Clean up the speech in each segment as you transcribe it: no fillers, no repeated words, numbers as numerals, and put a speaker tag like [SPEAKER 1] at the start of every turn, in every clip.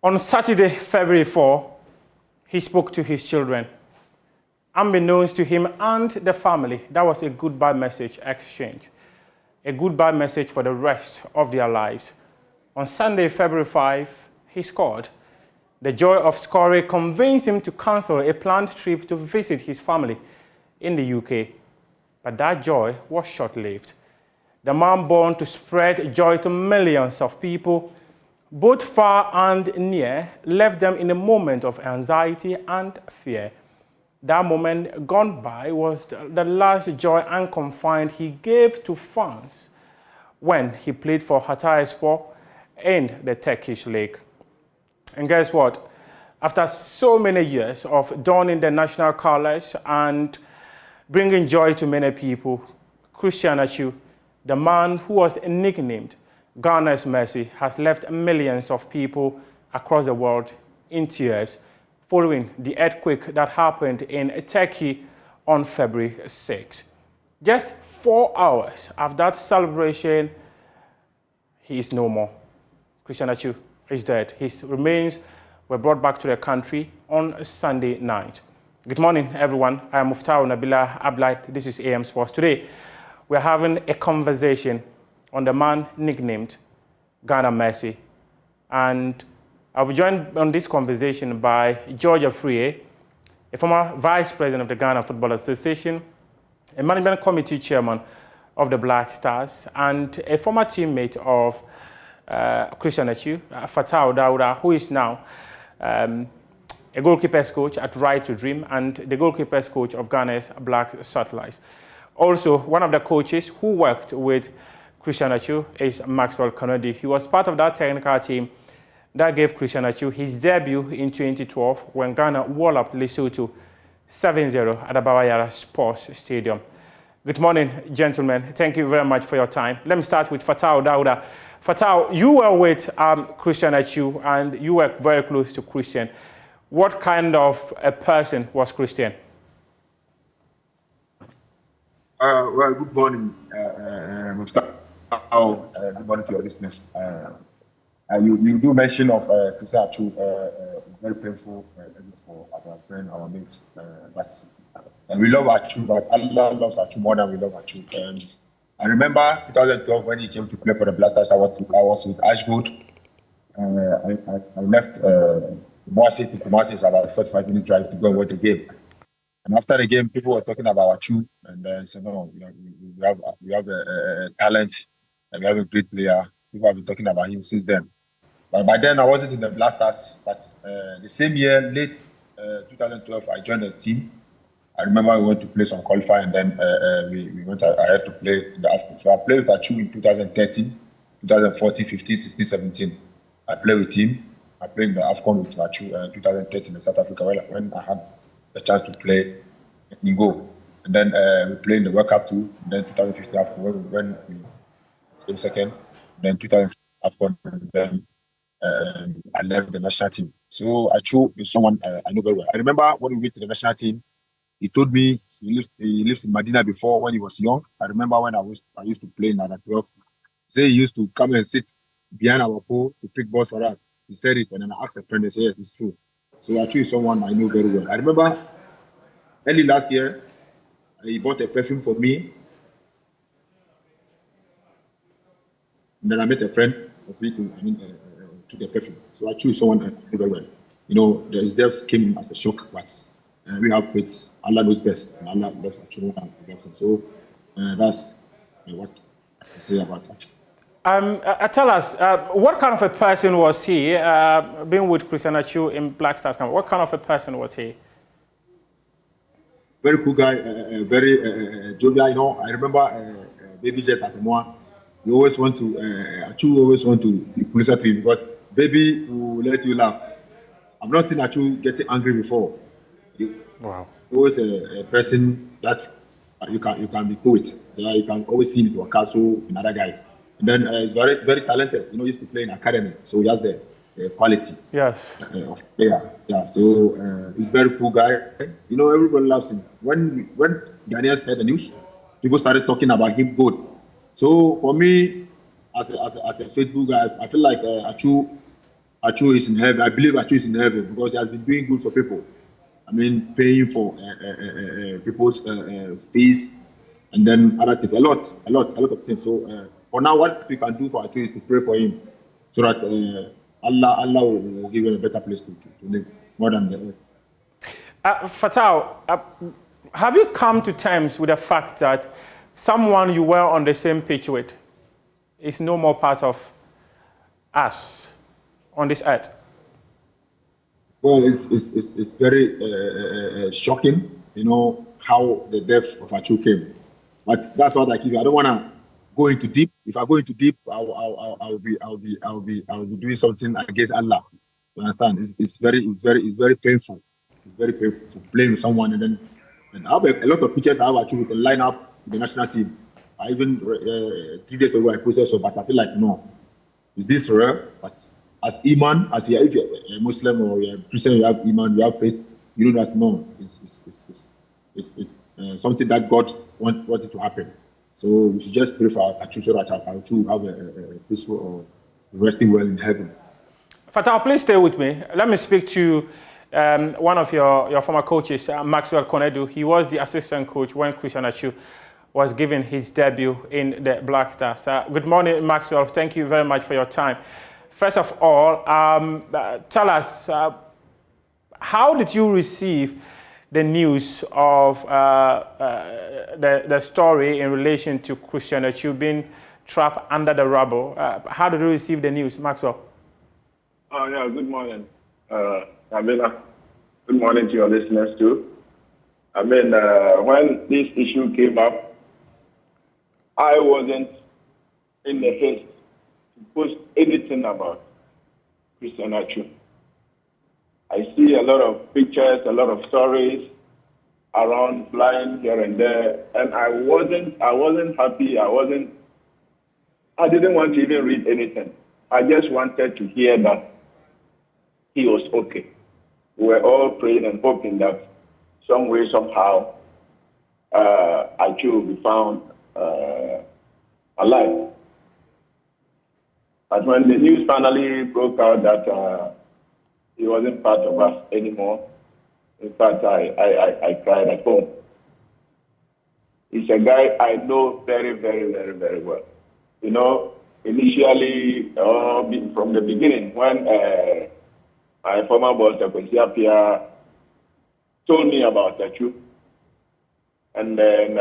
[SPEAKER 1] On Saturday, February 4, he spoke to his children. Unbeknownst to him and the family, that was a goodbye message exchange. A goodbye message for the rest of their lives. On Sunday, February 5, he scored. The joy of scoring convinced him to cancel a planned trip to visit his family in the UK. But that joy was short-lived. The man born to spread joy to millions of people, both far and near, left them in a moment of anxiety and fear. That moment gone by was the last joy unconfined he gave to fans when he played for Hatayspor in the Turkish league. And guess what? After so many years of donning the national colors and bringing joy to many people, Christian Atsu, the man who was nicknamed Ghana's Mercy, has left millions of people across the world in tears following the earthquake that happened in Turkey on February 6. Just 4 hours after that celebration, he is no more. Christian Atsu is dead. His remains were brought back to the country on Sunday night. Good morning, everyone. I am Muftau Nabila Ablait. This is AM Sports. Today, we're having a conversation on the man nicknamed Ghana Mercy. And I'll be joined on this conversation by George Afriyie, a former vice president of the Ghana Football Association, a management committee chairman of the Black Stars, and a former teammate of Christian Atsu, Fatau Dauda, who is now a goalkeepers coach at Right to Dream and the goalkeepers coach of Ghana's Black Satellites. Also, one of the coaches who worked with Christian Atsu is Maxwell Kanodi. He was part of that technical team that gave Christian Atsu his debut in 2012 when Ghana walloped Lesotho 7-0 at the Bawayara Sports Stadium. Good morning, gentlemen. Thank you very much for your time. Let me start with Fatau Dauda. Fatau, you were with Christian Atsu and you were very close to Christian. What kind of a person was Christian?
[SPEAKER 2] Well, good morning, good morning to your listeners. You do mention of Christian Atsu, very painful for our friend, our mates. But we love Atsu, but Allah loves Atsu more than we love Atsu. I remember 2012 when he came to play for the Blasters. I was with Ashwood. I left Kumasi to Kumasi. It's about 45 minutes drive to go and watch the game. And after the game, people were talking about Atsu, and then said, "No, we have a talent, and we have a great player." People have been talking about him since then. But by then, I wasn't in the Blasters. But the same year, late 2012, I joined the team. I remember we went to play some qualifying, and then we went ahead to play in the AFCON. So I played with Atsu in 2013, 2014, 15, 16, 17. I played with him. I played in the AFCON with Atsu 2013 in South Africa when I had the chance to play in goal. And then we played in the World Cup too. And then 2015 AFCON when we came second. Then 2016 AFCON, and then I left the national team. So Atsu is someone I know very well. I remember when we went to the national team, he told me he lives in Medina before when he was young. I remember when I used to play in under 12. Say he used to come and sit behind our pole to pick balls for us. He said it, and then I asked a friend and said, yes, it's true. So Atsu is someone I know very well. I remember early last year, he bought a perfume for me. And then I met a friend of me to the perfume. So Atsu is someone I know very well. You know, his death came as a shock, but we have faith. Allah knows best, and Allah loves Atsu and loves him. So that's what I can say about Atsu.
[SPEAKER 1] Tell us, what kind of a person was he, being with Christian Atsu in Black Stars? What kind of a person was he?
[SPEAKER 2] Very cool guy, very jovial. You know, I remember Baby Jet as a one. You always want to, Atsu always want to be closer to him because Baby will let you laugh. I've not seen Atsu getting angry before.
[SPEAKER 1] Wow.
[SPEAKER 2] Always a person that you can be cool with. So you can always see it with Wakaso and other guys. And then he's very, very talented. You know, he used to play in academy, so he has the quality.
[SPEAKER 1] Yes.
[SPEAKER 2] Of player. Yeah. So he's a very cool guy. You know, everyone loves him. When Ghanaians heard the news, people started talking about him good. So for me, as a Facebook guy, I feel like Atsu Achu is in heaven. I believe Achu is in heaven because he has been doing good for people. I mean, paying for people's fees and then other things. A lot of things. So for now, what we can do for Achu is to pray for him so that Allah will give him a better place to live more than the earth.
[SPEAKER 1] Fatal, have you come to terms with the fact that someone you were on the same pitch with is no more part of us on this earth?
[SPEAKER 2] Well, it's very shocking, you know, how the death of Achu came. But that's what I give you. I don't want to go into deep. If I go into deep, I'll be doing something against Allah. You understand? It's very painful. It's very painful to blame someone and I have a lot of pictures I have Achu with the lineup with the national team. I even 3 days ago I posted so, but I feel like no, is this rare? But as Iman, if you're a Muslim or you're a Christian, you have Iman, you have faith, you know that no, it's something that God wanted to happen. So we should just pray for Achu so that Achu have a peaceful or resting well in heaven.
[SPEAKER 1] Fatal, please stay with me. Let me speak to one of your former coaches, Maxwell Konedu. He was the assistant coach when Christian Atsu was given his debut in the Black Stars. Good morning, Maxwell. Thank you very much for your time. First of all, tell us, how did you receive the news of the story in relation to Christian Atsu being trapped under the rubble? How did you receive the news, Maxwell?
[SPEAKER 3] Oh, yeah, good morning, Amina. Good morning to your listeners, too. I mean, when this issue came up, I wasn't in the haste to post anything about Christian Atsu. I see a lot of pictures, a lot of stories around flying here and there, and I wasn't happy. I didn't want to even read anything. I just wanted to hear that he was okay. We were all praying and hoping that some way, somehow, Atsu will be found alive. But when the news finally broke out that he wasn't part of us anymore, in fact, I cried at home. He's a guy I know very, very, very, very well. You know, initially, from the beginning, when my former boss, Christian Atsu, told me about Atsu, and then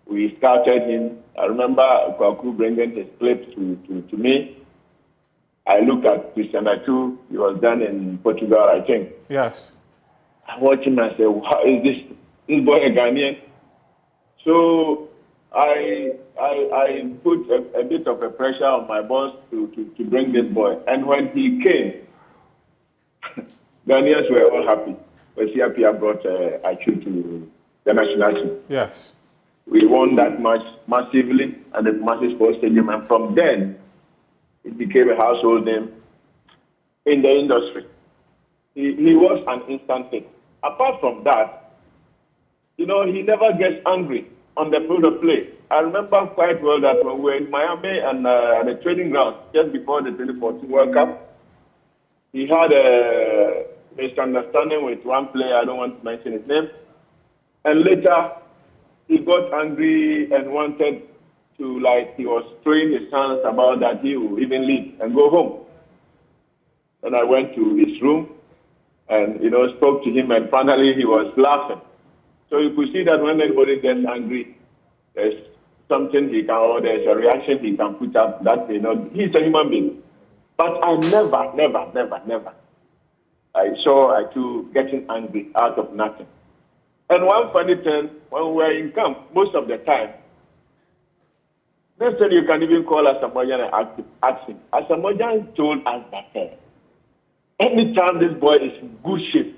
[SPEAKER 3] we scouted him. I remember Kwaku bringing his clips to me. I looked at Christian Atsu. He was done in Portugal, I think.
[SPEAKER 1] Yes.
[SPEAKER 3] I watched him and I said, "How is this boy a Ghanaian?" So I put a bit of a pressure on my boss to bring this boy. And when he came, Ghanaians were all happy. When CRPR brought Atsu to the national team.
[SPEAKER 1] Yes.
[SPEAKER 3] We won that match massively at the Massive Sports Stadium, and from then, it became a household name in the industry. He was an instant hit. Apart from that, you know, he never gets angry on the field of play. I remember quite well that when we were in Miami and at the training ground just before the 2014 World Cup, he had a misunderstanding with one player. I don't want to mention his name. And later, he got angry and wanted to, like, he was throwing his hands about that he would even leave and go home. And I went to his room and, you know, spoke to him, and finally he was laughing. So you could see that when anybody gets angry, there's something he can, or there's a reaction he can put up that may not, he's a human being. But I never, I saw Atsu getting angry out of nothing. And one funny thing, when we were in camp, most of the time, this thing you can even call Asamoah and ask him. Asamoah told us that anytime this boy is in good shape,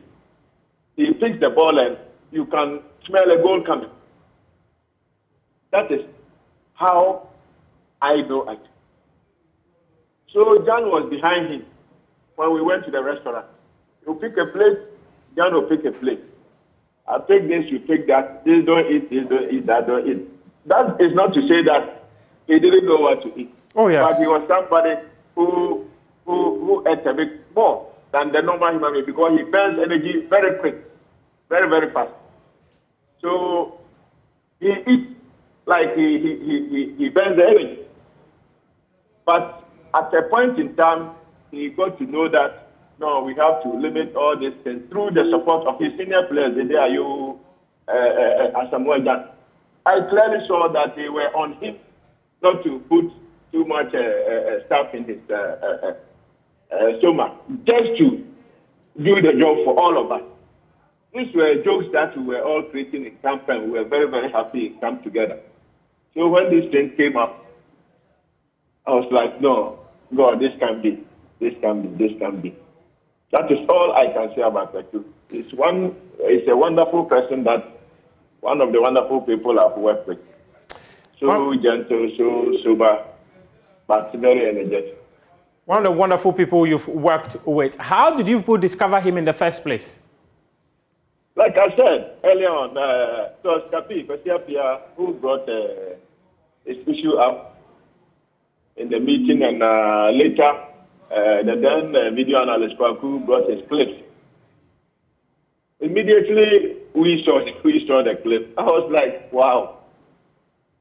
[SPEAKER 3] he picks the ball and you can smell a goal coming. That is how I know Atsu. So John was behind him when we went to the restaurant. You pick a plate, John will pick a plate. I take this, you take that. This don't eat, that don't eat. That is not to say that he didn't know what to eat.
[SPEAKER 1] Oh, yes.
[SPEAKER 3] But he was somebody who who eats a bit more than the normal human being because he burns energy very quick, very, very fast. So he eats like he burns the energy. But at a point in time, he got to know that, no, we have to limit all these things through the support of his senior players, the DIU, Asamoah. I clearly saw that they were on him not to put too much stuff in his stomach, just to do the job for all of us. These were jokes that we were all creating in camp, and we were very, very happy it came together. So when this thing came up, I was like, no, God, this can be, this can be, this can be. That is all I can say about Atsu. It's a wonderful person, that one of the wonderful people I've worked with. So gentle, so sober, but very energetic.
[SPEAKER 1] One of the wonderful people you've worked with. How did you discover him in the first place?
[SPEAKER 3] Like I said earlier on, it was Kapi Pesiapia who brought his issue up in the meeting, and later the then video analyst Kwaku brought his clip. Immediately we saw the clip. I was like, wow,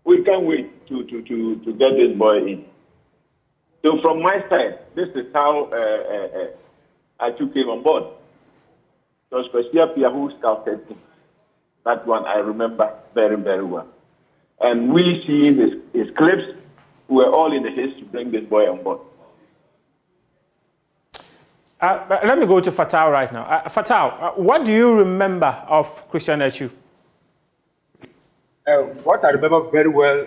[SPEAKER 3] we can't wait to get this boy in. So from my side, this is how Atsu came on board. It was Pesiapia who scouted him. That one I remember very, very well. And we see his clips. We were all in the haste to bring this boy on board.
[SPEAKER 1] Let me go to Fatal right now. Fatal, what do you remember of Christian Atsu?
[SPEAKER 2] What I remember very well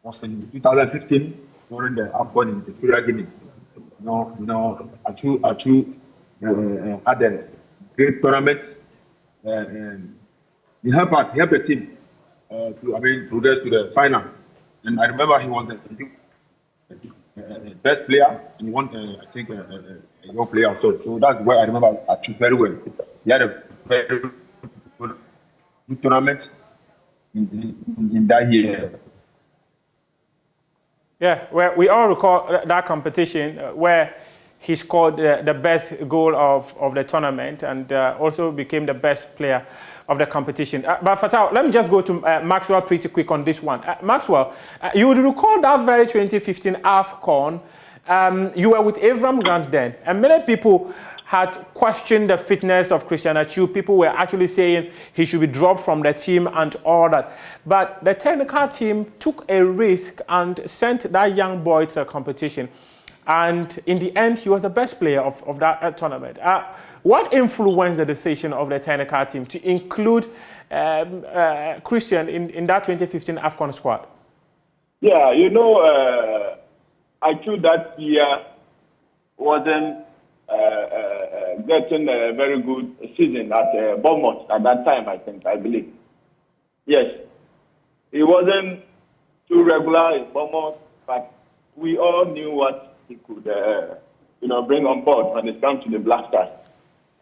[SPEAKER 2] was in 2015 during the AFCON in Equatorial Guinea. Atsu had a great tournament. He helped us, he helped the team to progress to the final. And I remember he was the best player and won, I think, a young player also. So that's where I remember Atsu very well. He had a very good tournament in that year.
[SPEAKER 1] Yeah, well, we all recall that competition where he scored the best goal of the tournament and also became the best player of the competition. But Fatal, let me just go to Maxwell pretty quick on this one. Maxwell, you would recall that very 2015 AFCON. You were with Avram Grant then, and many people had questioned the fitness of Christian Atsu. People were actually saying he should be dropped from the team and all that. But the technical team took a risk and sent that young boy to the competition. And in the end, he was the best player of that tournament. What influenced the decision of the technical team to include Christian in that 2015 AFCON squad?
[SPEAKER 3] Yeah, you know, Atsu that year wasn't getting a very good season at Bournemouth at that time, I believe. Yes, he wasn't too regular in Bournemouth, but we all knew what he could, bring on board when it comes to the Black Stars.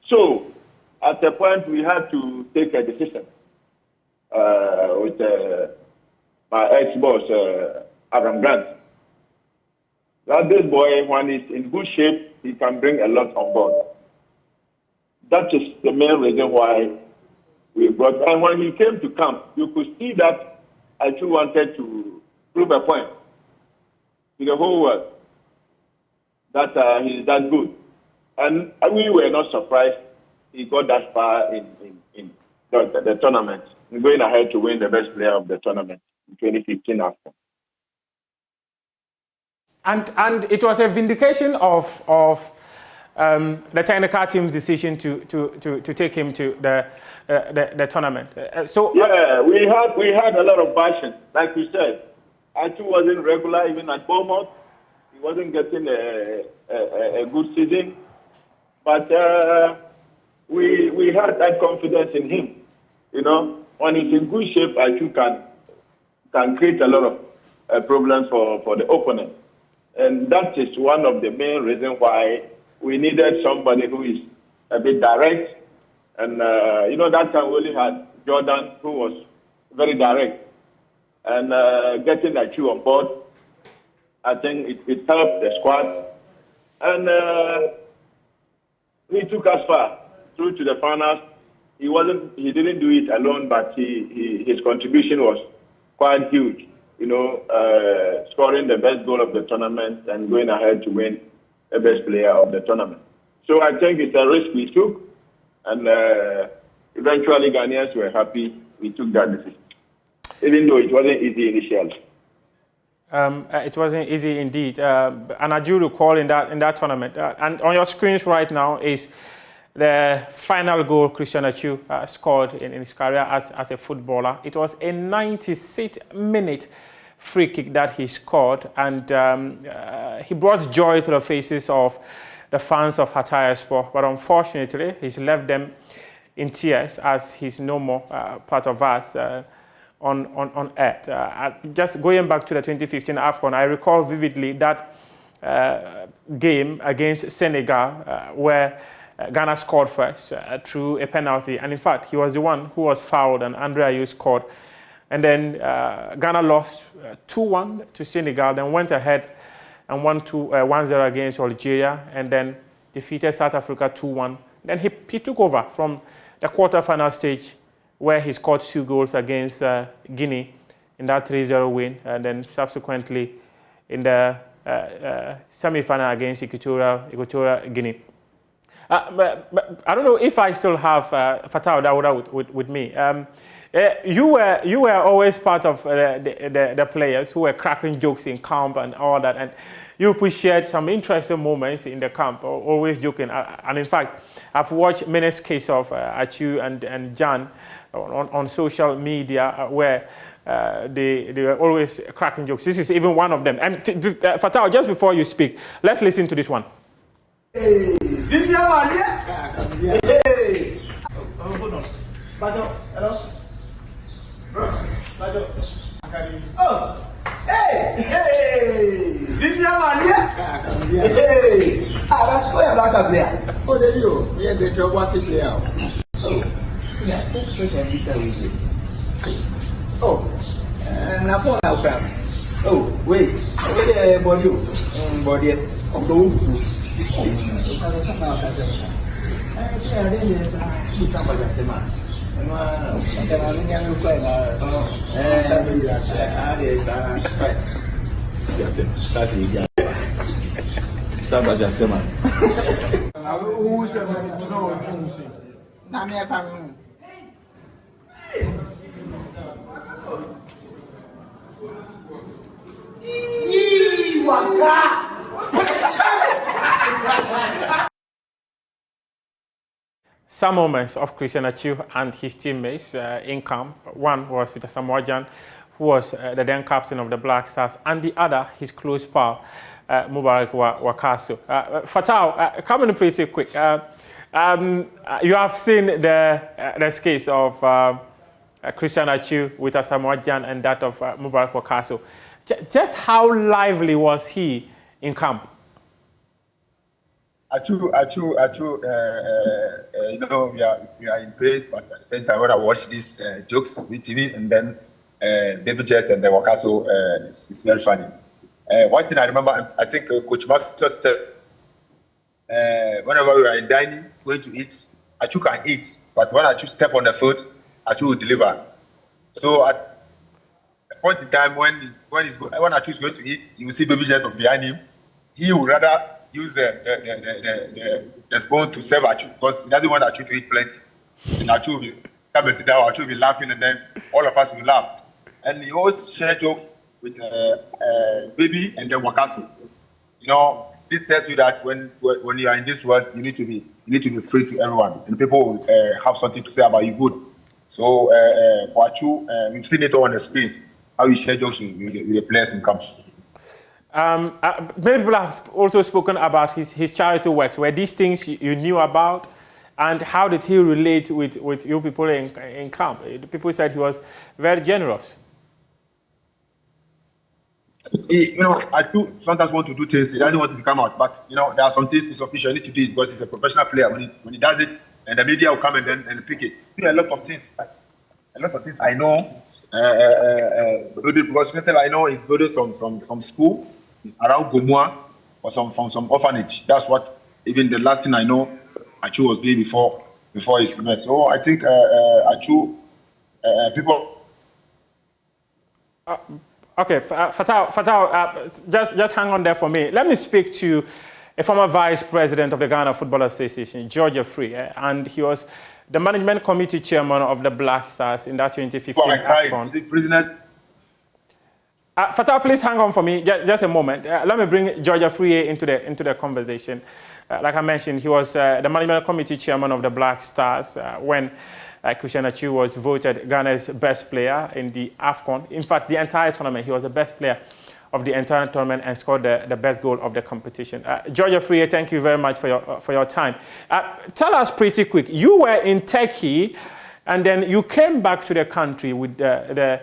[SPEAKER 3] So, at a point, we had to take a decision with my ex-boss, Adam Grant, that this boy, when he's in good shape, he can bring a lot on board. That is the main reason why we brought. And when he came to camp, you could see that Atsu wanted to prove a point to the whole world that he's that good. And we were not surprised he got that far in the tournament, going ahead to win the best player of the tournament in 2015 AFCON.
[SPEAKER 1] And it was a vindication of the technical team's decision to take him to the tournament.
[SPEAKER 3] Yeah, we had a lot of passion, like you said. Atsu wasn't regular even at Bournemouth. He wasn't getting a good season, but we had that confidence in him. You know, when he's in good shape, Atsu can create a lot of problems for the opponent. And that is one of the main reasons why we needed somebody who is a bit direct. And, that time we only had Jordan, who was very direct. And getting Atsu on board, I think it helped the squad. And he took us far through to the finals. He didn't do it alone, but his contribution was quite huge. You know, scoring the best goal of the tournament and going ahead to win the best player of the tournament. So I think it's a risk we took, and eventually Ghanaians were happy we took that decision, even though it wasn't easy initially.
[SPEAKER 1] It wasn't easy indeed, and I do recall in that tournament. And on your screens right now is the final goal Christian Atsu scored in his career as a footballer. It was a 96th-minute free kick that he scored, and he brought joy to the faces of the fans of Hataya Sport. But unfortunately, he's left them in tears as he's no more part of us on earth. Just going back to the 2015 AFCON, I recall vividly that game against Senegal where Ghana scored first through a penalty. And in fact, he was the one who was fouled and Andre Ayew scored. And then Ghana lost 2-1 to Senegal, then went ahead and won 1-0 against Algeria, and then defeated South Africa 2-1. Then he took over from the quarterfinal stage where he scored 2 goals against Guinea in that 3-0 win, and then subsequently in the semi-final against Equatorial Guinea. But I don't know if I still have Fatau Dawuda with me. You were always part of the players who were cracking jokes in camp and all that, and you shared some interesting moments in the camp, always joking. And in fact, I've watched many cases of Atsu and Jan on social media where they were always cracking jokes. This is even one of them. And Fatau, just before you speak, let's listen to this one.
[SPEAKER 4] Hey, hey. Oh, hold on. Hello? Oh, hey, Zimia Mania. Hey, that's why I'm not a player. Oh, there you go. Yeah, the job was a player. Oh, yeah, oh, and I phone out. Oh, wait, body of the wolf.
[SPEAKER 1] Some moments of Christian Atsu and his teammates in camp. One was with Samoa Jan, who was the then captain of the Black Stars, and the other, his close pal, Mubarak Wakaso. Fatau, coming pretty quick. You have seen the case of Christian Atsu with Samoa Jan and that of Mubarak Wakaso. Just how lively was he in camp?
[SPEAKER 2] Atsu, you know, we are in place, but at the same time, when I watch these jokes with TV, and then David Jet and the Wakaso, it's very funny. One thing I remember, I think Coach Master said, whenever we are in dining, going to eat, Atsu can eat, but when Atsu step on the foot, Atsu will deliver. So at a point in time when Atsu is going to eat, you will see Baby Jet behind him. He would rather use the spoon to serve Atsu because he doesn't want Atsu to eat plenty. And Atsu will come and sit down, Atsu will be laughing, and then all of us will laugh. And he always share jokes with Baby and then Wakaso. You know, this tells you that when you are in this world, you need to be free to everyone, and people will have something to say about you good. So for Atsu, we've seen it all on the screens, how he share jokes with the players in camp.
[SPEAKER 1] Many people have also spoken about his charity works. Were these things you knew about? And how did he relate with you people in camp? People said he was very generous.
[SPEAKER 2] You know, I do sometimes want to do things, he doesn't want it to come out. But, you know, there are some things he's official, need to do it because he's a professional player. When he does it, and the media will come and pick it. A lot of things I know. Because I know he's building some school around Gomua, or from some orphanage. That's what even the last thing I know Atsu was doing before his death. So I think Atsu people.
[SPEAKER 1] Okay, Fatal, just hang on there for me. Let me speak to a former vice president of the Ghana Football Association, George Free, and he was the management committee chairman of the Black Stars in that 2015 AFCON.
[SPEAKER 2] Is it prisoner?
[SPEAKER 1] Fatal, please hang on for me, just a moment. Let me bring George Free into the conversation. Like I mentioned, he was the management committee chairman of the Black Stars when Christian Atsu was voted Ghana's best player in the AFCON. In fact, the entire tournament, he was the best player of the entire tournament and scored the best goal of the competition. George Free, thank you very much for your time. Tell us pretty quick, you were in Turkey and then you came back to the country with the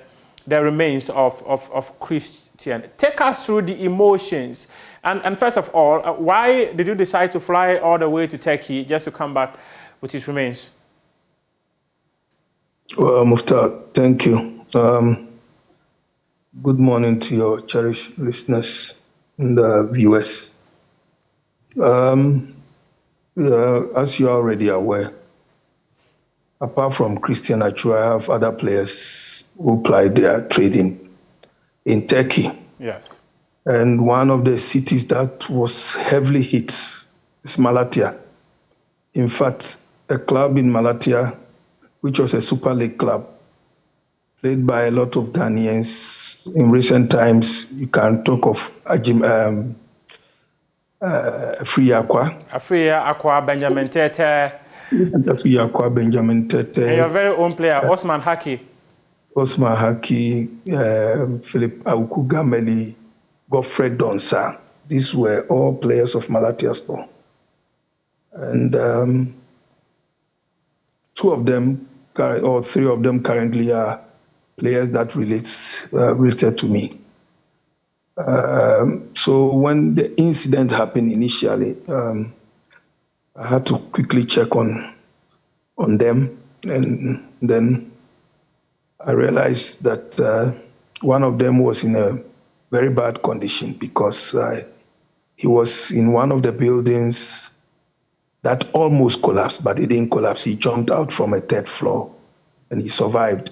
[SPEAKER 1] remains of Christian. Take us through the emotions. And first of all, why did you decide to fly all the way to Turkey just to come back with his remains?
[SPEAKER 5] Well, Muftar, thank you. Good morning to your cherished listeners and viewers. As you're already aware, apart from Christian Atsu, I have other players who plied their trade in Turkey.
[SPEAKER 1] Yes.
[SPEAKER 5] And one of the cities that was heavily hit is Malatya. In fact, a club in Malatya, which was a Super League club, played by a lot of Ghanaians. In recent times, you can talk of Free
[SPEAKER 1] Aqua, Benjamin Tete.
[SPEAKER 5] Free Aqua, Benjamin Tete.
[SPEAKER 1] And your very own player, Osman Haki.
[SPEAKER 5] Osman Haki, Philip Auku Gameli, Godfred Donsa. These were all players of Malatya Sport. And two of them, or three of them currently are players that related to me. So when the incident happened initially, I had to quickly check on them, and then I realized that one of them was in a very bad condition because he was in one of the buildings that almost collapsed, but it didn't collapse. He jumped out from a third floor and he survived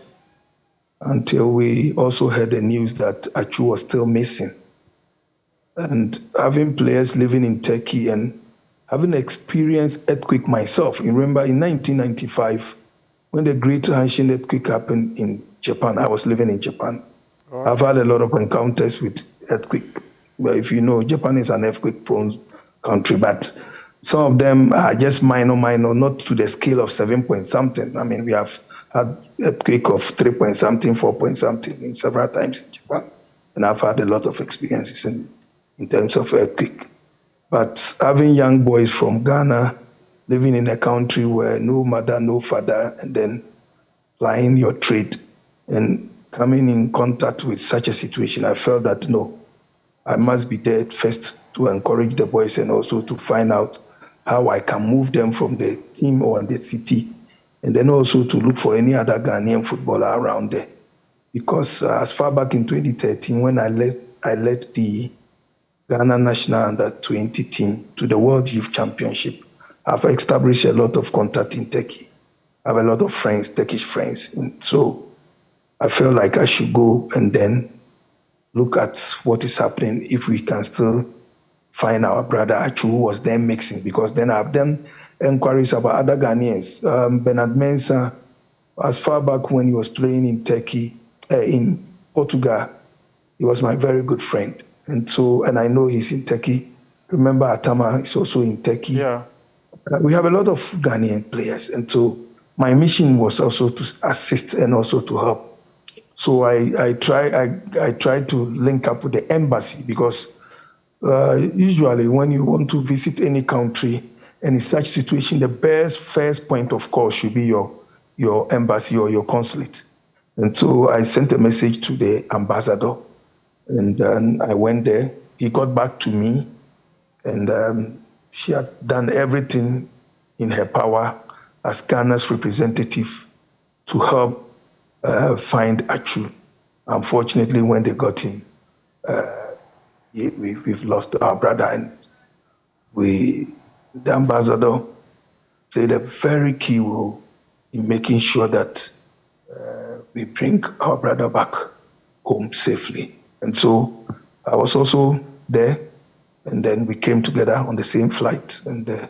[SPEAKER 5] until we also heard the news that Atsu was still missing. And having players living in Turkey and having experienced earthquake myself, you remember in 1995, when the Great Hanshin earthquake happened in Japan, I was living in Japan. Right. I've had a lot of encounters with earthquake. Well, if you know, Japan is an earthquake-prone country, but some of them are just minor, not to the scale of 7 point something. I mean, we have had earthquake of 3 point something, 4 point something in several times in Japan. And I've had a lot of experiences in terms of earthquake. But having young boys from Ghana living in a country where no mother, no father, and then plying your trade and coming in contact with such a situation, I felt that no, I must be there first to encourage the boys and also to find out how I can move them from the team or the city, and then also to look for any other Ghanaian footballer around there. Because as far back in 2013, when I led the Ghana National Under-20 team to the World Youth Championship, I've established a lot of contact in Turkey. I have a lot of friends, Turkish friends. And so I felt like I should go and then look at what is happening if we can still find our brother Atsu, who was then mixing, because then I've done inquiries about other Ghanaians. Bernard Mensah, as far back when he was playing in Turkey, in Portugal, he was my very good friend. And I know he's in Turkey. Remember Atama is also in Turkey.
[SPEAKER 1] Yeah.
[SPEAKER 5] We have a lot of Ghanaian players. And so my mission was also to assist and also to help. So I try to link up with the embassy, because usually when you want to visit any country and in such situation, the best first point of call should be your embassy or your consulate. And so I sent a message to the ambassador, and then I went there. He got back to me, and she had done everything in her power as Ghana's representative to help find Atsu. Unfortunately, when they got him, we've lost our brother, and the ambassador played a very key role in making sure that we bring our brother back home safely. And so I was also there, and then we came together on the same flight, and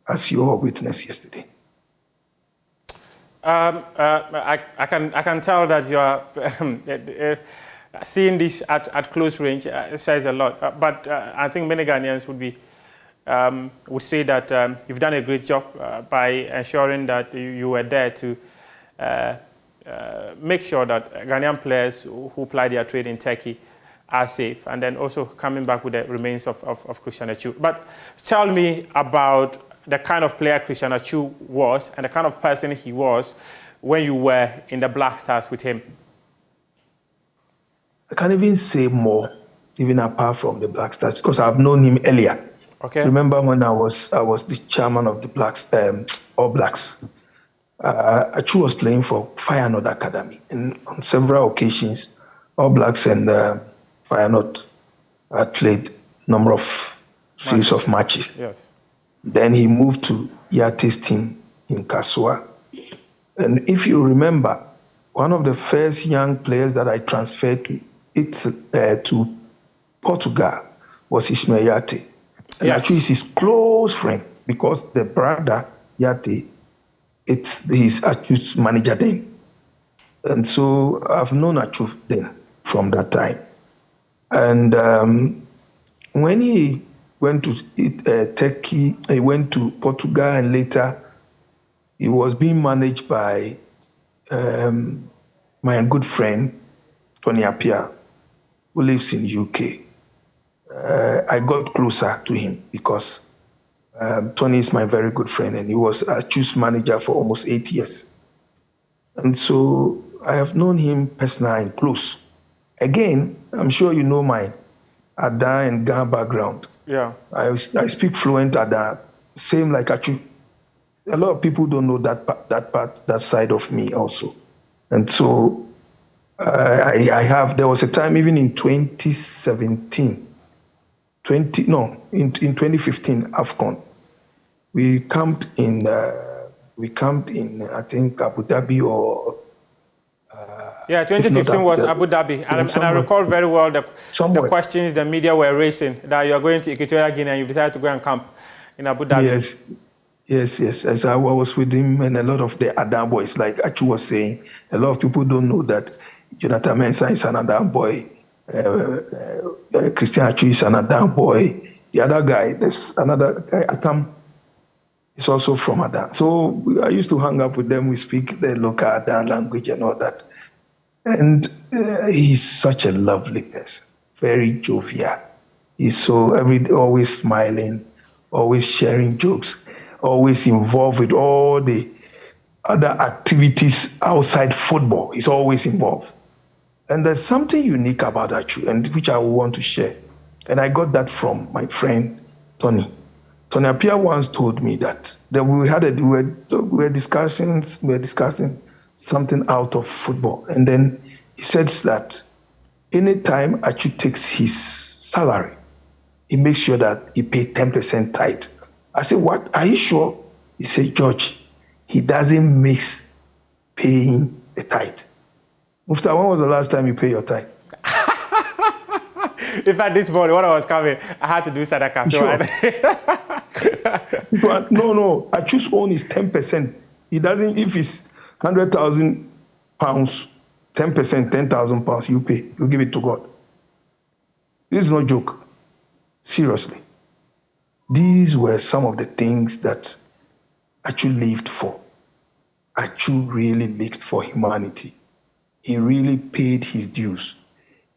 [SPEAKER 5] as you all witnessed yesterday.
[SPEAKER 1] I can tell that you are seeing this at close range says a lot. But I think many Ghanaians would say that you've done a great job by ensuring that you were there to make sure that Ghanaian players who ply their trade in Turkey are safe, and then also coming back with the remains of Christian Atsu. But tell me about the kind of player Christian Atsu was and the kind of person he was when you were in the Black Stars with him.
[SPEAKER 5] I can't even say more, even apart from the Black Stars, because I've known him earlier.
[SPEAKER 1] Okay.
[SPEAKER 5] Remember when I was the chairman of the All Blacks? Atsu was playing for Feyenoord Academy, and on several occasions, All Blacks and Feyenoord had played a number of series of matches.
[SPEAKER 1] Yes. Then
[SPEAKER 5] he moved to Yate's team in Kasua. And if you remember, one of the first young players that I transferred to Portugal was Ismail Yate. And actually, he's his close friend because the brother, Yate, he's Atsu's manager then. And so I've known Atsu then from that time. And when he went to Turkey, he went to Portugal, and later he was being managed by my good friend, Tony Appiah, who lives in UK. I got closer to him because Tony is my very good friend, and he was Atsu's manager for almost 8 years. And so I have known him personally and close. Again, I'm sure you know my Ada and Ghana background.
[SPEAKER 1] Yeah.
[SPEAKER 5] I speak fluent Ada, same like Atsu. A lot of people don't know that side of me also. And so there was a time even in 2015 AFCON, we camped in I think Abu Dhabi or
[SPEAKER 1] 2015 was Abu Dhabi, and I recall very well the questions the media were raising that you are going to Equatorial Guinea and you decided to go and camp in Abu Dhabi.
[SPEAKER 5] Yes. As I was with him and a lot of the Adam boys, like Atsu was saying, a lot of people don't know that Jonathan Mensah is an Adam boy, Christian Atsu is an Adam boy. The other guy, there's another guy, Akam, is also from Adam. So I used to hang up with them. We speak the local Adam language and all that. And he's such a lovely person, very jovial. He's always smiling, always sharing jokes, always involved with all the other activities outside football. He's always involved. And there's something unique about Atsu, and which I want to share. And I got that from my friend Tony. Tony Appiah once told me that we were discussing something out of football, and then he said that anytime Atsu takes his salary, he makes sure that he pays 10% tithe. I said, "What? Are you sure?" He said, "George, he doesn't mix paying the tithe." Mufta, when was the last time you paid your tithe?
[SPEAKER 1] In fact, this morning when I was coming, I had to do sadaka.
[SPEAKER 5] Sure. No. Atsu's own is 10%. He doesn't. If it's £100,000, 10%, £10,000, you pay. You give it to God. This is no joke. Seriously. These were some of the things that Atsu lived for. Atsu really lived for humanity. He really paid his dues.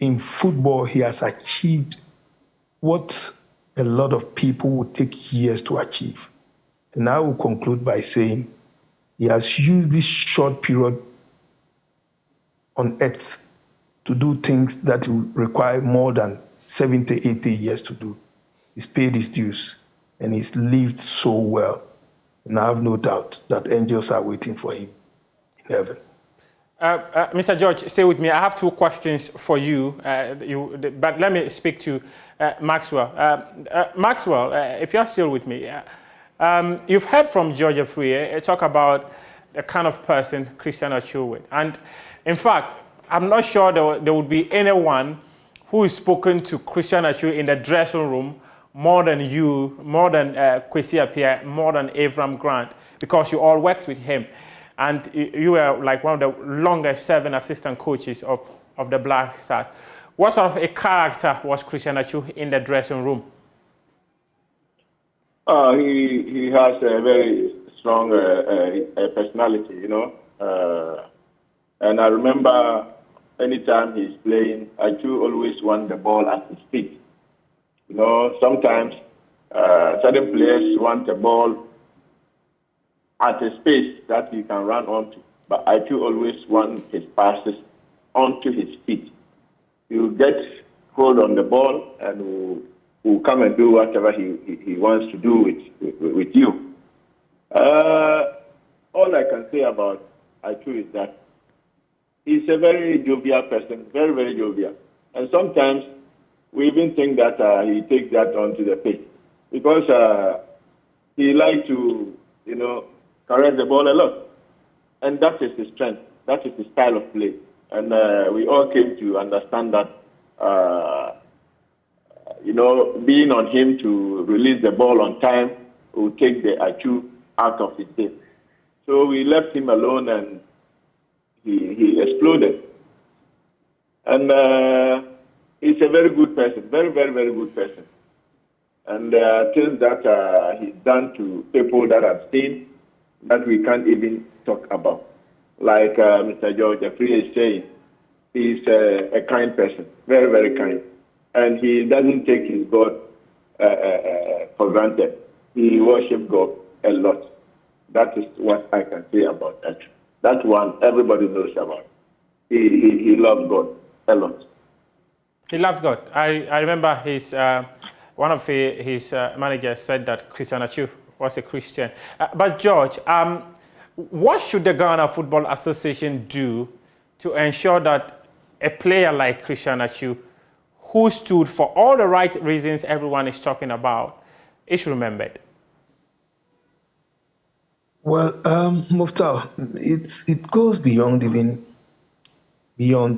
[SPEAKER 5] In football, he has achieved what a lot of people would take years to achieve. And I will conclude by saying he has used this short period on earth to do things that will require more than 70, 80 years to do. He's paid his dues, and he's lived so well. And I have no doubt that angels are waiting for him in heaven.
[SPEAKER 1] Mr. George, stay with me. I have 2 questions for you, but let me speak to Maxwell. Maxwell, if you're still with me, you've heard from George Afriyie talk about the kind of person Christian Atsu is. And in fact, I'm not sure there would be anyone who has spoken to Christian Atsu in the dressing room more than you, more than Kwesi Appiah, more than Avram Grant, because you all worked with him. And you were like one of the longest serving assistant coaches of the Black Stars. What sort of a character was Christian Atsu in the dressing room?
[SPEAKER 3] He has a very strong personality, you know. And I remember anytime he's playing, Atsu always wants the ball at his feet. You know, sometimes certain players want the ball at a space that he can run onto, but Atsu always wants his passes onto his feet. You get hold on the ball and will come and do whatever he wants to do with you. All I can say about Atsu is that he's a very jovial person, very, very jovial. And sometimes we even think that he takes that onto the pitch because he likes to, you know, carry the ball a lot. And that is his strength. That is his style of play. And we all came to understand that, you know, being on him to release the ball on time will take the Atsu out of his game. So we left him alone and he exploded. And he's a very good person, very, very, very good person. And things that he's done to people that I've seen that we can't even talk about. Like Mr. George Afriyie is saying, he's a kind person, very, very kind. And he doesn't take his God for granted. He worships God a lot. That is what I can say about that. That one everybody knows about. He loves God a lot.
[SPEAKER 1] He loved God. I remember his one of his managers said that Christian Atsu was a Christian. But George, what should the Ghana Football Association do to ensure that a player like Christian Atsu, who stood for all the right reasons everyone is talking about, is remembered?
[SPEAKER 5] Well, Muftar, it goes beyond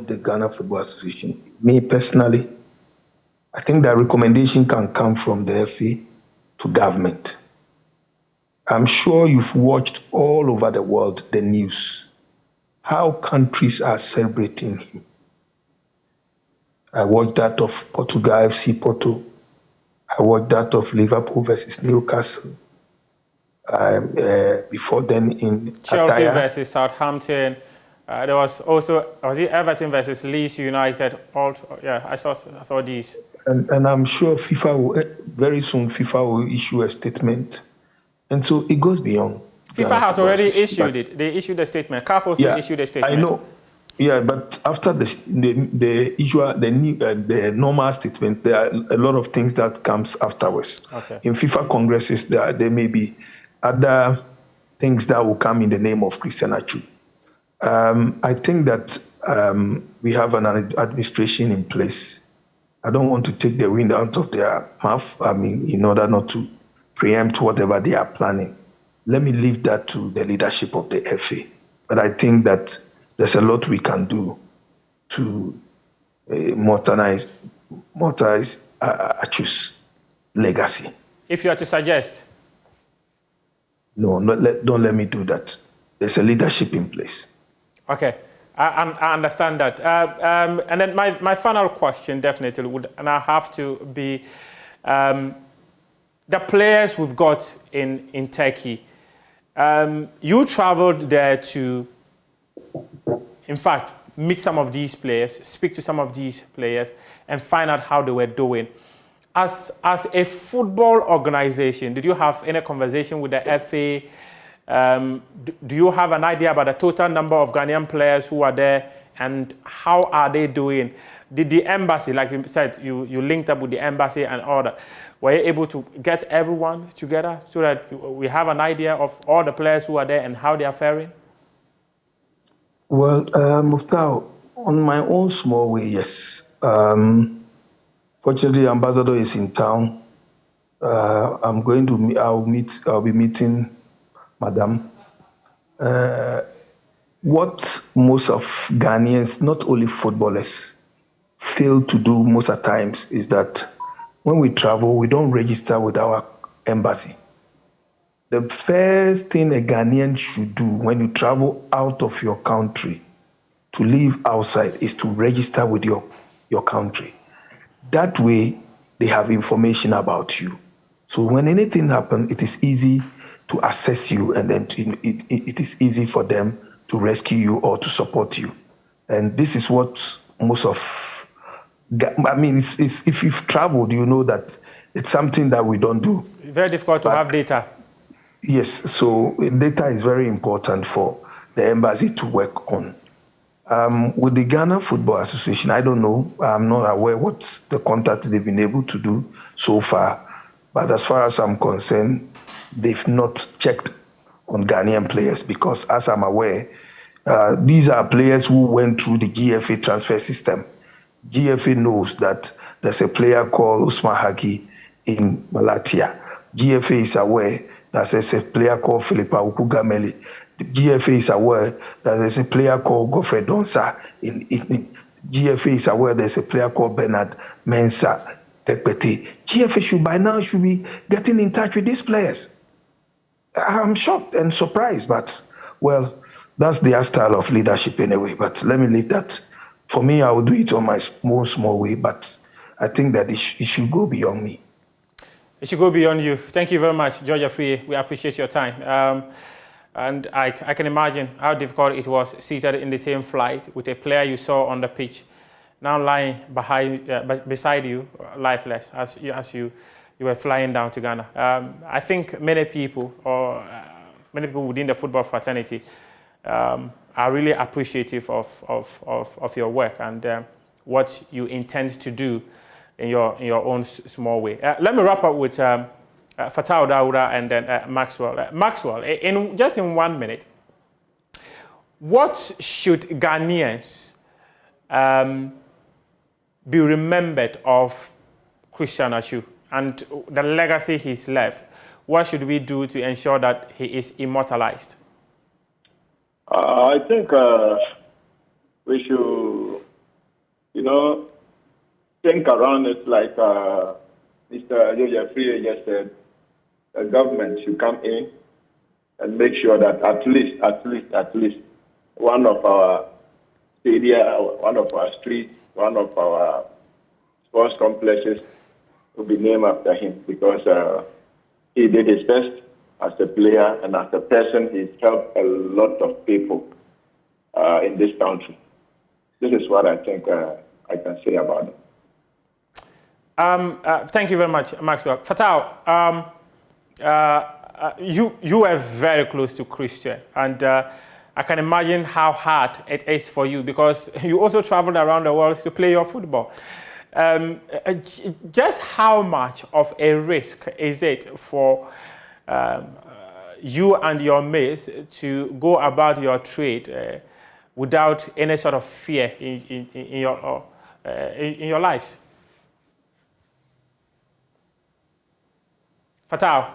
[SPEAKER 5] the Ghana Football Association. Me personally, I think that recommendation can come from the FA to government. I'm sure you've watched all over the world the news, how countries are celebrating him. I watched that of Portugal, FC Porto. I watched that of Liverpool versus Newcastle. Before then in
[SPEAKER 1] Chelsea
[SPEAKER 5] Attaya.
[SPEAKER 1] versus Southampton. There was also, was it Everton versus Leeds United? Yeah, I saw these. And
[SPEAKER 5] I'm sure very soon FIFA will issue a statement. And so it goes beyond.
[SPEAKER 1] FIFA has already issued it. They issued a statement. CAF also issued a statement.
[SPEAKER 5] I know. Yeah, but after the normal statement, there are a lot of things that comes afterwards.
[SPEAKER 1] Okay.
[SPEAKER 5] In FIFA congresses, there may be other things that will come in the name of Christian Atsu. I think that we have an administration in place. I don't want to take the wind out of their mouth. I mean, in order not to preempt whatever they are planning. Let me leave that to the leadership of the FA. But I think that there's a lot we can do to modernize Atsu's legacy.
[SPEAKER 1] If you are to suggest?
[SPEAKER 5] No, don't let me do that. There's a leadership in place.
[SPEAKER 1] Okay, I understand that. And then my final question definitely would, and I have to be, the players we've got in Turkey. You traveled there to, in fact, meet some of these players, speak to some of these players, and find out how they were doing. As a football organization, did you have any conversation with the FA? Do you have an idea about the total number of Ghanaian players who are there and how are they doing? Did the embassy, like you said, you linked up with the embassy and all that, were you able to get everyone together so that we have an idea of all the players who are there and how they are faring?
[SPEAKER 5] Well, Muftau, on my own small way, yes. Fortunately, Ambassador is in town. I'll be meeting Madam. What most of Ghanaians, not only footballers, fail to do most of the times is that when we travel, we don't register with our embassy. The first thing a Ghanaian should do when you travel out of your country to live outside is to register with your country. That way, they have information about you. So when anything happens, it is easy to assess you, and then it is easy for them to rescue you or to support you. And this is what most of, I mean, if you've traveled, you know that it's something that we don't do.
[SPEAKER 1] Very difficult to have data.
[SPEAKER 5] Yes, so data is very important for the embassy to work on. With the Ghana Football Association, I don't know. I'm not aware what the contact they've been able to do so far. But as far as I'm concerned, they've not checked on Ghanaian players because, as I'm aware, these are players who went through the GFA transfer system. GFA knows that there's a player called Usman Hagi in Malatya. GFA is aware that there's a player called Philippa Ukugameli. The GFA is aware that there's a player called Godfrey Donsa. In GFA is aware there's a player called Bernard Mensah Tekpete. GFA should by now be getting in touch with these players. I'm shocked and surprised, but well, that's their style of leadership anyway. But let me leave that. For me, I will do it on my small way, but I think that it should go beyond me.
[SPEAKER 1] It should go beyond you. Thank you very much, Georgia Free. We appreciate your time. And I can imagine how difficult it was seated in the same flight with a player you saw on the pitch, now lying beside you, lifeless, as you were flying down to Ghana. I think many people within the football fraternity are really appreciative of your work and what you intend to do in your own small way. Let me wrap up with Fatau Daura and then Maxwell. Maxwell, in 1 minute, what should Ghanaians be remembered of Christian Atsu and the legacy he's left? What should we do to ensure that he is immortalized?
[SPEAKER 3] I think we should, think around it like Mr. Jeffrey just said. The government should come in and make sure that at least one of our stadia, one of our streets, one of our sports complexes will be named after him because he did his best as a player and as a person. He's helped a lot of people in this country. This is what I think I can say about it.
[SPEAKER 1] Thank you very much, Maxwell. Fatau, you were very close to Christian, and I can imagine how hard it is for you because you also traveled around the world to play your football. Just how much of a risk is it for you and your mates to go about your trade without any sort of fear in your lives? Fatau.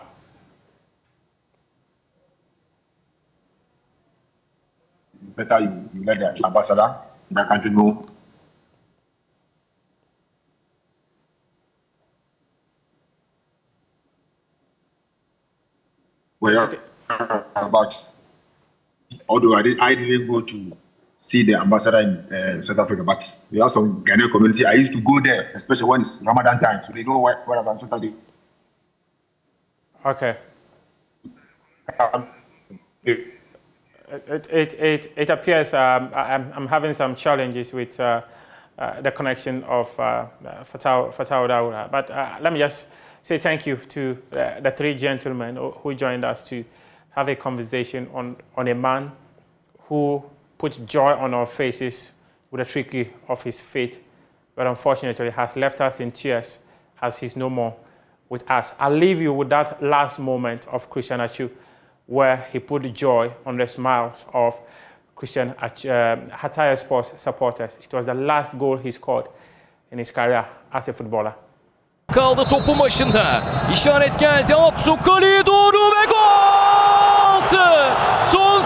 [SPEAKER 2] It's better you let the ambassador in that country know. Well, about, although I didn't go to see the ambassador in South Africa, but we have some Ghanaian community. I used to go there, especially when it's Ramadan time, so they know what I'm supposed to do.
[SPEAKER 1] Okay. It appears I'm having some challenges with the connection of Fatau Daura. But let me just say thank you to the three gentlemen who joined us to have a conversation on a man who put joy on our faces with the tricky of his fate, but unfortunately has left us in tears as he's no more with us. I'll leave you with that last moment of Christian Atsu, where he put joy on the smiles of Christian Atsu supporters. It was the last goal he scored in his career as a footballer.
[SPEAKER 6] Kaldı topun başında. İşaret geldi. Atsu kaleye doğru ve gol! Son